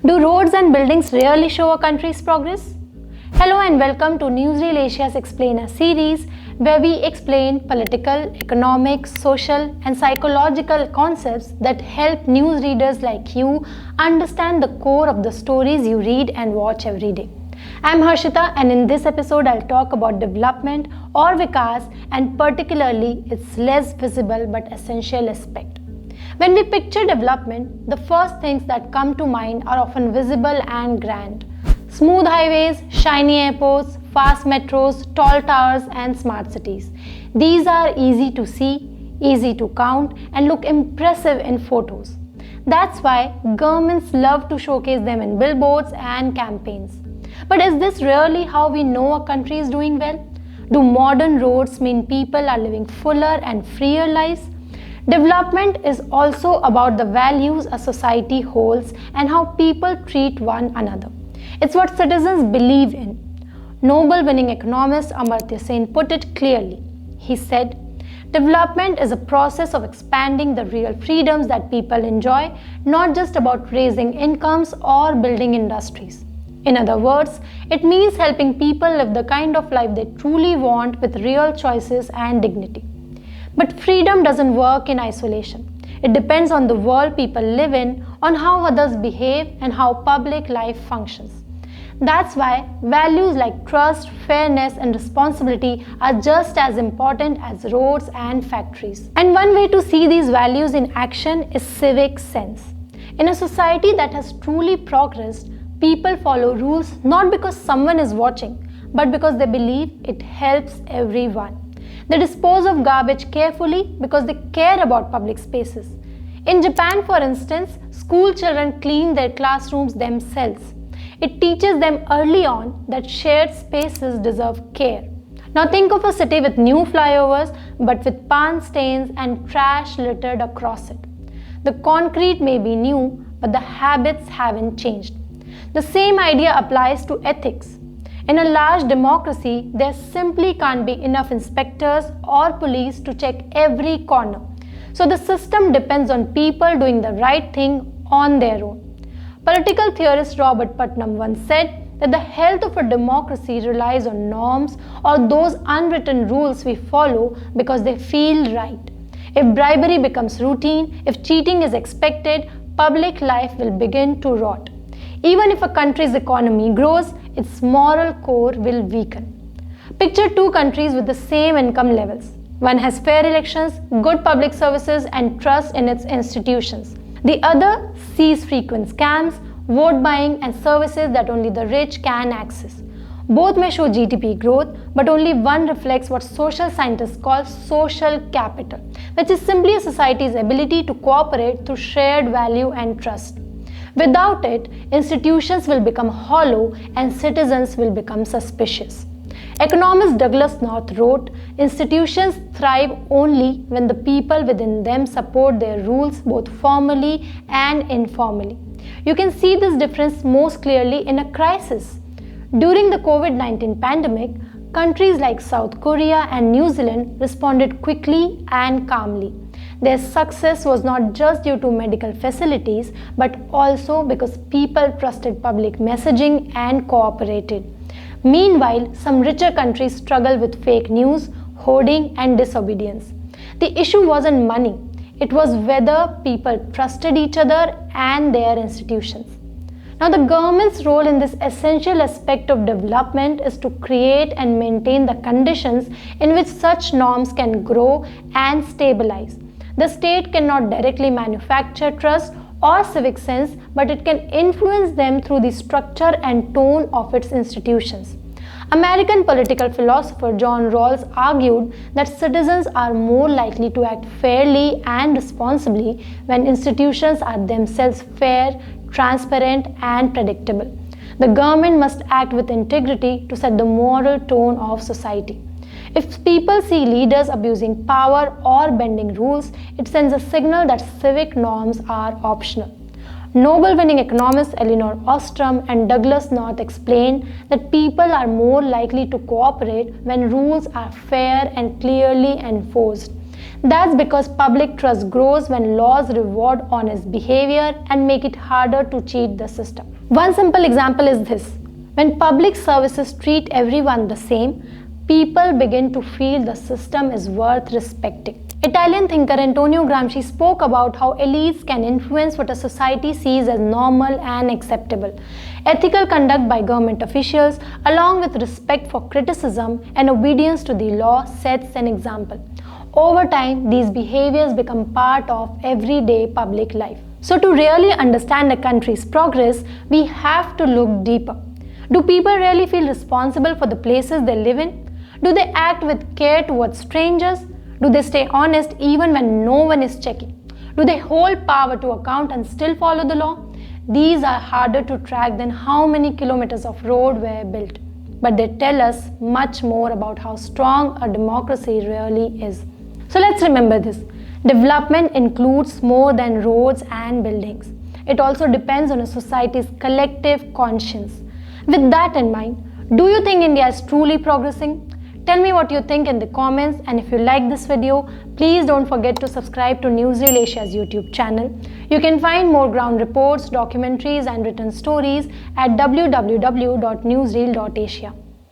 Do roads and buildings really show a country's progress? Hello and welcome to Newsreel Asia's Explainer series, where we explain political, economic, social and psychological concepts that help news readers like you understand the core of the stories you read and watch every day. I'm Harshita, and in this episode I'll talk about development or vikas, and particularly its less visible but essential aspect. When we picture development, the first things that come to mind are often visible and grand. Smooth highways, shiny airports, fast metros, tall towers and smart cities. These are easy to see, easy to count and look impressive in photos. That's why governments love to showcase them in billboards and campaigns. But is this really how we know a country is doing well? Do modern roads mean people are living fuller and freer lives? Development is also about the values a society holds and how people treat one another. It's what citizens believe in. Nobel-winning economist Amartya Sen put it clearly. He said, "Development is a process of expanding the real freedoms that people enjoy, not just about raising incomes or building industries." In other words, it means helping people live the kind of life they truly want with real choices and dignity. But freedom doesn't work in isolation. It depends on the world people live in, on how others behave, and how public life functions. That's why values like trust, fairness, and responsibility are just as important as roads and factories. And one way to see these values in action is civic sense. In a society that has truly progressed, people follow rules not because someone is watching, but because they believe it helps everyone. They dispose of garbage carefully because they care about public spaces. In Japan, for instance, school children clean their classrooms themselves. It teaches them early on that shared spaces deserve care. Now think of a city with new flyovers, but with pan stains and trash littered across it. The concrete may be new, but the habits haven't changed. The same idea applies to ethics. In a large democracy, there simply can't be enough inspectors or police to check every corner. So the system depends on people doing the right thing on their own. Political theorist Robert Putnam once said that the health of a democracy relies on norms, or those unwritten rules we follow because they feel right. If bribery becomes routine, if cheating is expected, public life will begin to rot. Even if a country's economy grows, its moral core will weaken. Picture two countries with the same income levels. One has fair elections, good public services, and trust in its institutions. The other sees frequent scams, vote buying, and services that only the rich can access. Both may show GDP growth, but only one reflects what social scientists call social capital, which is simply a society's ability to cooperate through shared value and trust. Without it, institutions will become hollow and citizens will become suspicious. Economist Douglas North wrote, "Institutions thrive only when the people within them support their rules both formally and informally." You can see this difference most clearly in a crisis. During the COVID-19 pandemic, countries like South Korea and New Zealand responded quickly and calmly. Their success was not just due to medical facilities, but also because people trusted public messaging and cooperated. Meanwhile, some richer countries struggle with fake news, hoarding, and disobedience. The issue wasn't money, it was whether people trusted each other and their institutions. Now, the government's role in this essential aspect of development is to create and maintain the conditions in which such norms can grow and stabilize. The state cannot directly manufacture trust or civic sense, but it can influence them through the structure and tone of its institutions. American political philosopher John Rawls argued that citizens are more likely to act fairly and responsibly when institutions are themselves fair, transparent, and predictable. The government must act with integrity to set the moral tone of society. If people see leaders abusing power or bending rules, it sends a signal that civic norms are optional. Nobel-winning economists Elinor Ostrom and Douglas North explained that people are more likely to cooperate when rules are fair and clearly enforced. That's because public trust grows when laws reward honest behavior and make it harder to cheat the system. One simple example is this. When public services treat everyone the same, people begin to feel the system is worth respecting. Italian thinker Antonio Gramsci spoke about how elites can influence what a society sees as normal and acceptable. Ethical conduct by government officials, along with respect for criticism and obedience to the law, sets an example. Over time, these behaviors become part of everyday public life. So to really understand a country's progress, we have to look deeper. Do people really feel responsible for the places they live in? Do they act with care towards strangers? Do they stay honest even when no one is checking? Do they hold power to account and still follow the law? These are harder to track than how many kilometers of road were built. But they tell us much more about how strong a democracy really is. So let's remember this. Development includes more than roads and buildings. It also depends on a society's collective conscience. With that in mind, do you think India is truly progressing? Tell me what you think in the comments, and if you like this video, please don't forget to subscribe to Newsreel Asia's YouTube channel. You can find more ground reports, documentaries and written stories at www.newsreel.asia.